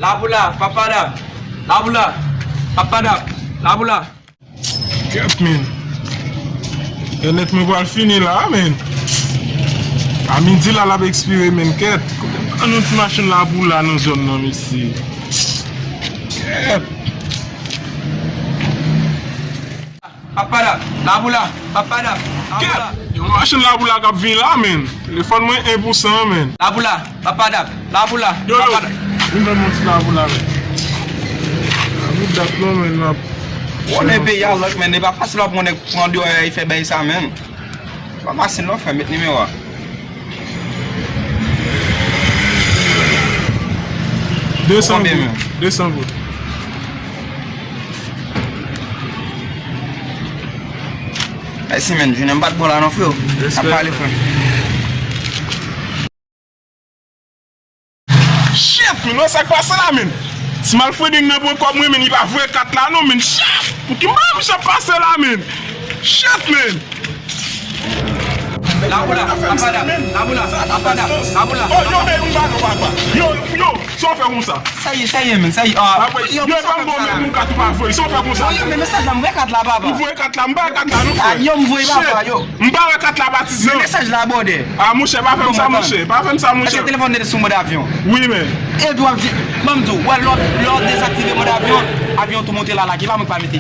Labula, papada. Labula, papada. Labula. Ket men. Net me wal fini la men. A midi la la be expire men ket. Anon ti machin la boula nan zon nan isi. Ket. Papada, labula, papada. Ket. Yon machin la boula kap vin la men. Telefon mwen 1% men. Labula, papada, labula, Yo yo. papada. Yon nan monti la boula men. A mou dak non men la. On est payé alors mais n'est pas facile pour on prendre il fait bien ça même. Pas facile non faire mettre numéro. 200 Combien, gout. men? 200 gout. Merci men, je n'aime pas de bon là non frère. Ça parle frère. Chef, men, wè sak pase la men. Si mal fwe ding nan pou kom mwen men, il va vwe 4 la non men. Chef, pou ki mwen mwen se pase la men. Chef men. Labula, papada, labula, papada, labula. Oh, yo men mwen bago papa. Yo, son fè kon sa. Ça y est men, ça y est. Yo pan bon men mwen katou pa vwe, son fè kon sa. Yo men message là m'vè 4 là baba. Mwen vwe 4 la, mba 4 la nou fè. Yo m'voye papa yo. Mba 4 la batize. Le message là abordé. Ah mouche, pa fèm sa mouche, pa fèm sa mouche. Est-ce que téléphone est sur mode avion? Oui men. Et doit dire, même tout, ouais, l'autre désactiver mode avion, avion tout monter là, qui va me pas mettre.